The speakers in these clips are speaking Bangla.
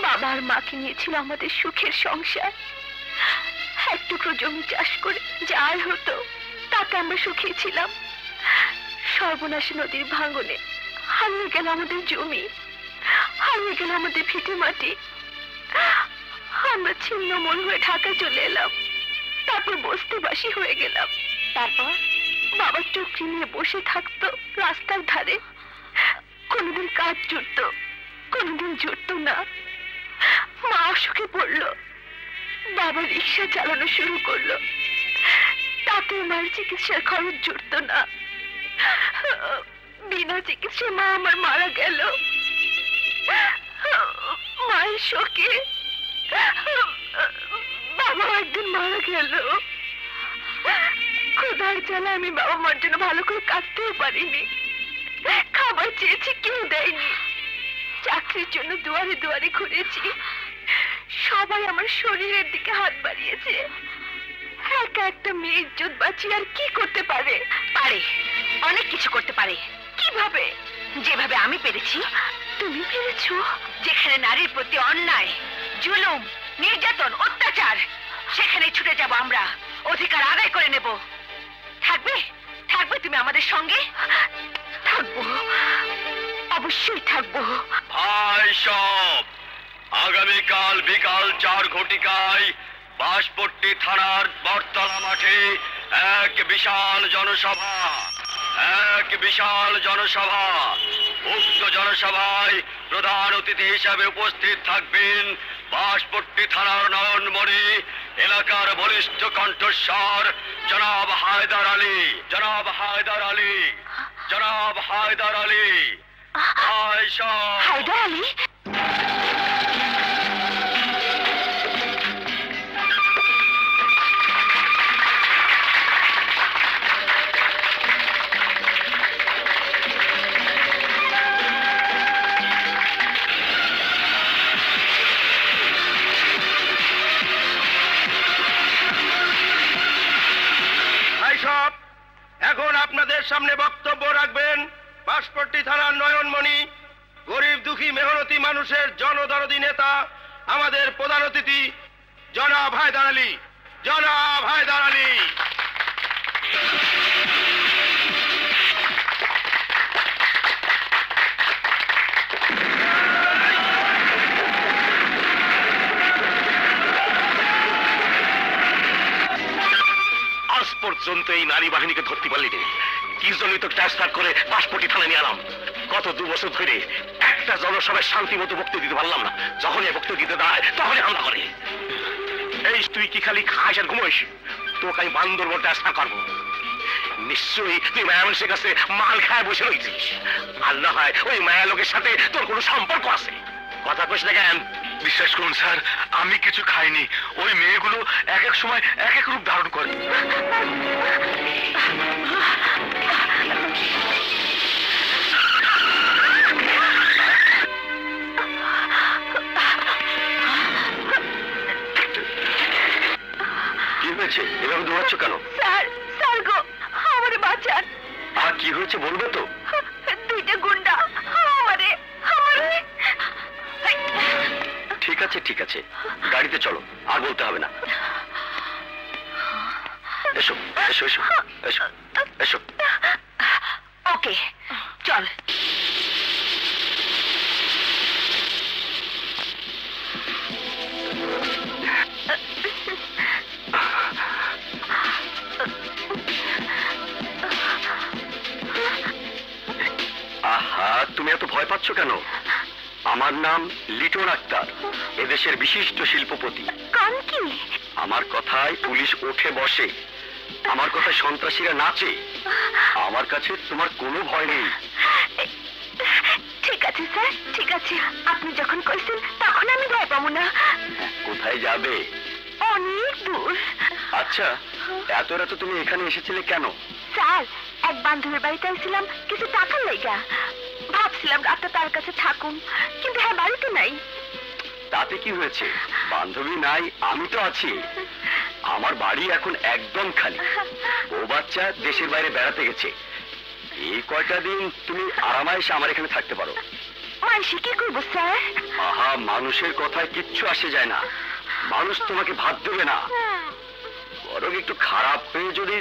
বাবা আর মাকে নিয়েছিল আমাদের সুখের সংসার। এক টুকরো জমি চাষ করে যা আয় হতো তাতে আমরা সুখী ছিলাম। সর্বনাশী নদীর ভাঙনে হারিয়ে গেল আমাদের জমি, হারিয়ে গেল আমাদের ভিটে মাটি। আমরা ছিন্ন মন হয়ে ঢাকা চলে এলাম, তারপর বস্তিবাসী হয়ে গেলাম। তারপর বাবা টুকরি নিয়ে বসে থাকতো রাস্তার ধারে, কোনোদিন কাজ জুটত, কোনোদিন জুটত না। মা অসুখে পড়লো, বাবা রিক্সা চালানো শুরু করলো, তাতে মার চিকিৎসার খরচ জুটত না। বিনা চিকিৎসায় মা আমার মারা গেল। মায়ের শোকে বাবা একদিন মারা গেল। ক্ষুধার জ্বালা আমি বাবা মার জন্য ভালো করে কাঁদতেও পারিনি। খাবার চেয়েছি, কেউ দেয়নি। চাকরির জন্য দুয়ারে দুয়ারে ঘুরেছি, সবাই আমার শরীরের দিকে হাত বাড়িয়েছে। একা একটা মেয়ে ইজ্জত বাঁচিয়ে আর কি করতে পারে? পারে, অনেক কিছু করতে পারে। কিভাবে? যেভাবে আমি পেরেছি। তুমি পেরেছো? যেখানে নারীর প্রতি অন্যায়, জুলুম, নির্যাতন, অত্যাচার, সেখানে ছুটে যাব আমরা, অধিকার আদায় করে নেব। থাকবে? থাকবে তুমি আমাদের সঙ্গে? থাকবো, অবশ্যই থাকবো। ভাই সব, আগামীকাল বিকাল 4 ঘটিকায় বাঁশপট্টি থানার বটতলা মাঠে এক বিশাল জনসভা, এক বিশাল জনসভা। উক্ত জনসভায় প্রধান অতিথি হিসাবে উপস্থিত থাকবেন বাঁশপট্টি থানার নয়নমণি, এলাকার বলিষ্ঠ কণ্ঠস্বর জনাব হায়দার আলী, জনাব হায়দার আলী, জনাব হায়দার আলী। হায়দার আলী? এখন আপনাদের সামনে বক্তব্য রাখবেন বাঁশপট্টি থানার নয়নমণি, গরিব দুঃখী মেহনতি মানুষের জনদরদি নেতা, আমাদের প্রধান অতিথি জনাব হায়দার আলী। জনাব হায়দার আলী। আজ পর্যন্ত এই নারী বাহিনীকে ধরতে পারলি, কি জন্যই তো ট্রান্সফার করে বাঁশপট্টি থানায় নিয়ে আলাম। গত 2 বছর ধরে একটা জনসভায় শান্তি মতো বক্তব্য দিতে পারলাম না। যখনই বক্তব্য দিতে দাঁড়ায় তখনই হামলা করে। এই তুই কি খালি খাস আর ঘুমোস? তোকে আমি বান্দরবন ট্রান্সফার করবো। নিশ্চয়ই তুই মায়া মানুষের কাছে মাল খায় বসে রয়েছিস। আর না হয় ওই মায়া লোকের সাথে তোর কোনো সম্পর্ক আছে। কথা কইস না কেন? বিশ্বাস করুন স্যার, আমি কিছু খাইনি। ওই মেয়েগুলো এক এক সময় এক এক রূপ ধারণ করে। কি হয়েছে? এভাবে দৌড়াচ্ছ কেন? স্যার, স্যার গো, আমারে বাঁচান। আর কি হয়েছে বলবে তো? 2টা গুন্ডা আমারে আমারে। ঠিক আছে ঠিক আছে, গাড়িতে চলো, আর বলতে হবে না। এসো এসো এসো এসো এসো। ওকে, চল। আহা, তুমি এত ভয় পাচ্ছ কেন? আমার নাম লিটন আক্তার, এদেশের বিশিষ্ট শিল্পপতি। কাম কি? আমার কথায় পুলিশ ওঠে বসে, আমার কথায় সন্ত্রাসীরা নাচে। আমার কাছে তোমার কোনো ভয় নেই। ঠিক আছে স্যার, ঠিক আছে। আপনি যখন কইছেন তখন আমি ভয় পাবো না। কোথায় যাবে? অনেক দূর। আচ্ছা, এত রাতে তুমি এখানে এসেছিলে কেন? স্যার, এক বান্ধবীর বাড়িতে আসছিলাম কিছু টাকার লাইগা। ভাবছিলাম রাতটা তার কাছে থাকুন, কিন্তু হ্যাঁ বাড়িতে নাই। তাতে কি হয়েছে? বান্ধবী নাই, আমি তো আছি। আমার বাড়ি এখন একদম খালি। ও বাচ্চা দেশের বাইরে বেড়াতে গেছে। এই কয়টা দিন তুমি আরামায়েশে আমার এখানে থাকতে পারো। মানসি কি করবো স্যার? আহা, মানুষের কথায় কিচ্ছু আসে যায় না। মানুষ তোমাকে ভাত দেবে না, বরং একটু খারাপ পেয়ে যদি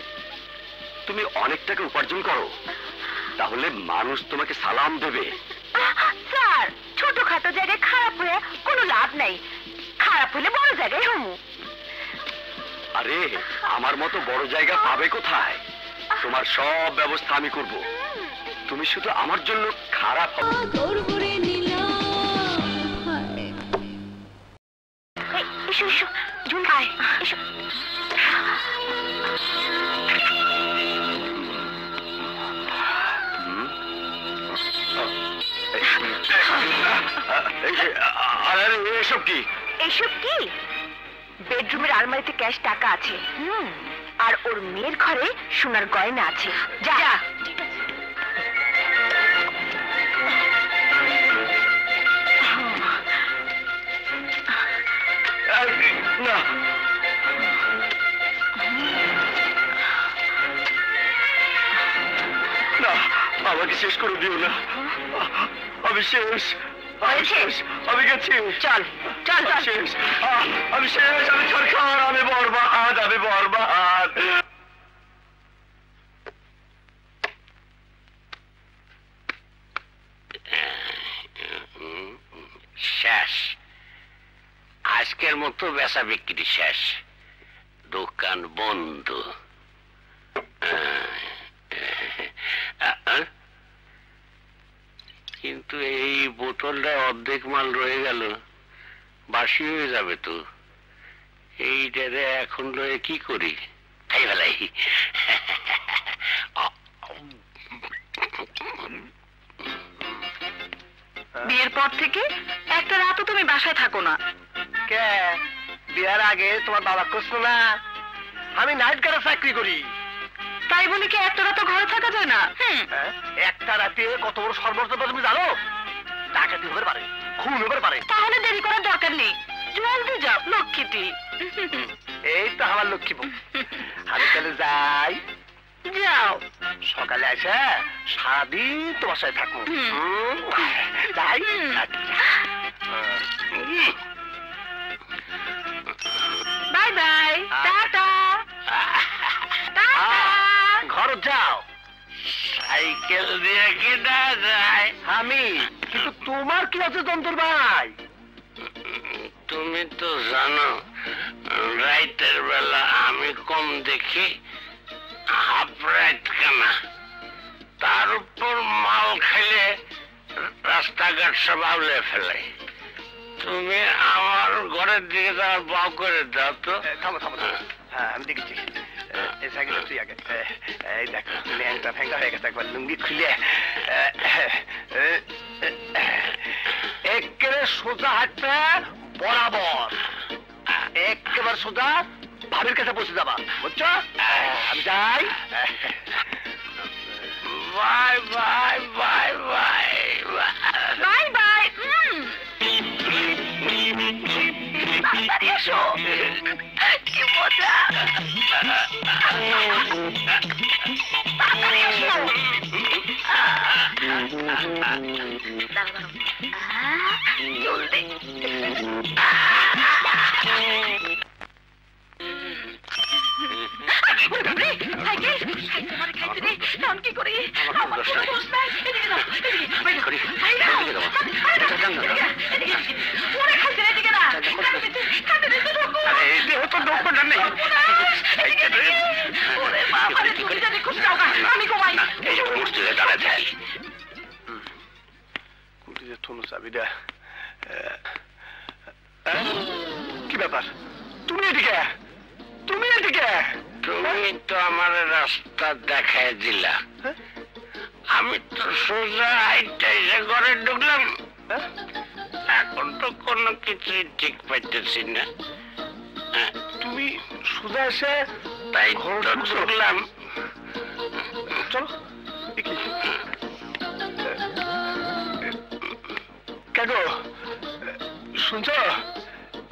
তুমি অনেক টাকা উপার্জন করো তাহলে মানুষ তোমাকে সালাম দেবে। স্যার, ছোটখাটো জায়গায় খারাপ হয়ে কোনো লাভ নাই, খারাপ হলে বড় জায়গায় হমু। আরে আমার মতো বড় জায়গা পাবে কোথায়? তোমার সব ব্যবস্থা আমি করব, তুমি শুধু আমার জন্য খারাপ হবে। এসো এসো জুন, আয় এসো। এসব কি? এসব কি? বেডরুমের আলমারিতে ক্যাশ টাকা আছে, আর ওর মেয়ের ঘরে সোনার গয়না আছে। যা যা। না, না, আমাকে শেষ করে দিও না। আমি শেষ, আমি গেছি। চল চল চল। শেষ, আমি শেষ, আমি সরকার, আমি বরবাদ, আমি বরবাদ। শেষ, আজকের মতো বেচা বিক্রি শেষ, দোকান বন্ধ। কিন্তু এই বোতলটা অর্ধেক মাল রয়ে গেল, বাসি হয়ে যাবে তো। এইটারে এখন লয়ে কি করি? খাই ফেলাই। বিয়ের পর থেকে একটা রাতও তুমি বাসায় থাকো না। কে? বিয়ার আগে তোমার বাবা করছো না? আমি নাইট গার্ডে চাকরি করি। তাই বলে কি একটা রাতও ঘরে থাকা যায় না? একটা রাতে কত বড় সর্বস্ব তুমি জানো? ডাকাতি হতে পারে, খুন হতে পারে। তাহলে দেরি করার দরকার নেই, জলদি যাও লক্ষ্মীটি। এই তো আমার লক্ষ্মী বউ। আমি তাহলে যাই। যাও। সকালে আসে সারাদিন তোমার সাথে থাকবো। যাই। Bye bye, tata. ঘর যাও। সাইকেল দিয়ে কিনা যায়। আমি কিন্তু তোমার কি আছে তন্তর ভাই? তুমি তো জানো রাইতের বেলা আমি কম দেখি, হাফ রাইট কেনা, তার উপর মাল খাইলে রাস্তাঘাট সব আউলে ফেলে। তুমি আমার ঘরের দিকে যাওয়ার বাউ করে দাও তো। থামো থামো থামো। হ্যাঁ আমি দেখেছি। এই সাইকেল তুই আগে। এই দেখো ল্যাংটা ফ্যাংটা হয়ে গেছে, একবার লুঙ্গি খুলে একেবারে সোজা হাঁটতে বরাবর, একেবারে সোজা ভাবির কাছে পৌঁছে যাবা, বুঝছো? আমি যাই। Bye bye bye bye bye bye. তাড়াতাড়ি এসো, কি মজা। তাড়াতাড়ি এসো। জলদি। কি করি? আমি ঘুমাই। কি ব্যাপার? তুমি এদিকে, তুমি এদিকে। তুমি তো আমার রাস্তা দেখায় দিলা, আমি তো সোজা হাইটে এসে ঘরে ঢুকলাম। এখন তো কোনো কিছুই ঠিক পাইতেছি না। তুমি সোজা এসে তাই তো ঢুকলাম। চলো দেখি। কেন শুনছ?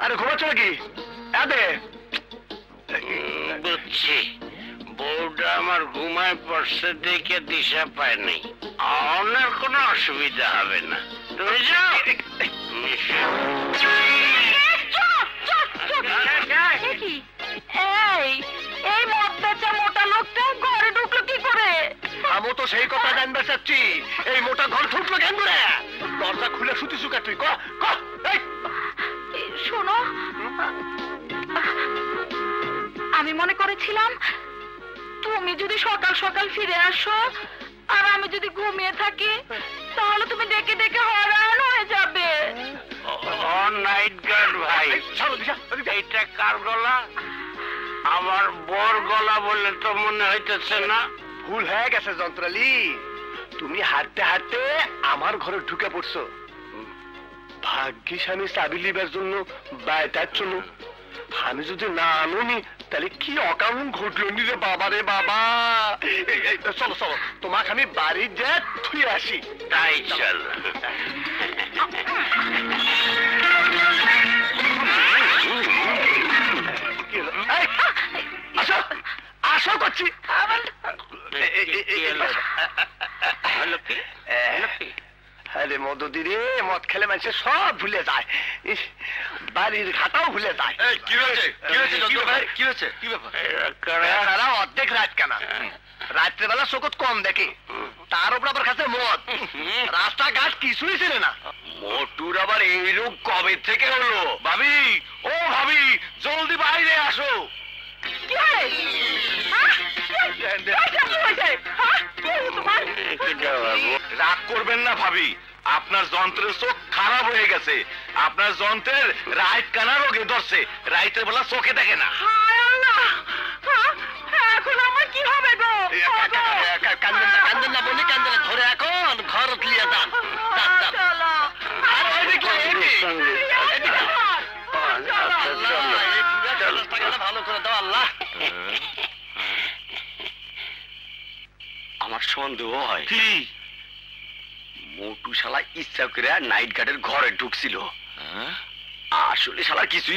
আরে ঘুমাচ্ছ নাকি? বুঝছি, বউটা আমার ঘুমায় পড়ছে দেখে দিশা পায় নাই, অনেক কোনো অসুবিধা হবে না। তুমি যাও। এই মদ বেচা মোটা লোকটা ঘরে ঢুকলো কি করে? আমি তো সেই কথা জানতে চাচ্ছি, এই মোটা ঘর ঢুকলো কেন করে? দরজা খুলে শুতি চুকা তুই ক ক। শোনো, আমি মনে করেছিলাম তুমি যদি সকাল সকাল ফিরে আসো আর আমি যদি ঘুমিয়ে থাকি তাহলে তুমি ডেকে ডেকে হয়রান হয়ে যাবে। নাইট গার্ড ভাই, এইটা কার গলা? আমার বর গলা বলে তো মনে হইতেছে না। ভুল হয়ে গেছে যন্ত্রালি, তুমি হাঁটতে হাঁটতে আমার ঘরে ঢুকে পড়ছো। ভাগ্যিস আমি চাবি লিবার জন্য বাইটার জন্য, আমি যদি না আনুনি তাহলে কি অকারণ ঘটলো নি রে বাবা রে বাবা। চলো চলো, তোমাকে আমি বাড়ি যে থুয়ে আসি। তাই চল। আসো আসো করছি। আরে মদদি রে, মদ খেলে মানুষ সব ভুলে যায়, বাড়ির ঘাটাও ভুলে যায়। কি হয়েছে কি হয়েছে যন্ত্র ভাই, কি হয়েছে, কি ব্যাপার? এরা অর্ধেক রাত কেনা, রাত্রেবেলা চোখত কম দেখে, তার উপর আবার কাছে মদ, রাস্তাঘাট কিছুই ছিল না। মোটুর আবার এই রোগ কবে থেকে হলো? ভাবি, ও ভাবি, জলদি বাইরে আসো। কি হয়েছে? রাগ করবেন না ভাবি, আপনার যন্ত্রের চোখ খারাপ হয়ে গেছে। আপনার যন্ত্রের রাইট কানা রোগে ধরছে, রাইতের বেলা চোখে দেখে না। এখন আমার কি হবে গো? কান্দেন না বলি, কান্দেন ধরে এখন ঘর লিয়ে যান। ভালো করে দাও আল্লাহ। আমার সন্দেহ হয় কি মোটু শালা ইচ্ছা করে নাইট গার্ডের ঘরে ঢুকছিল, আসলে শালা কিছুই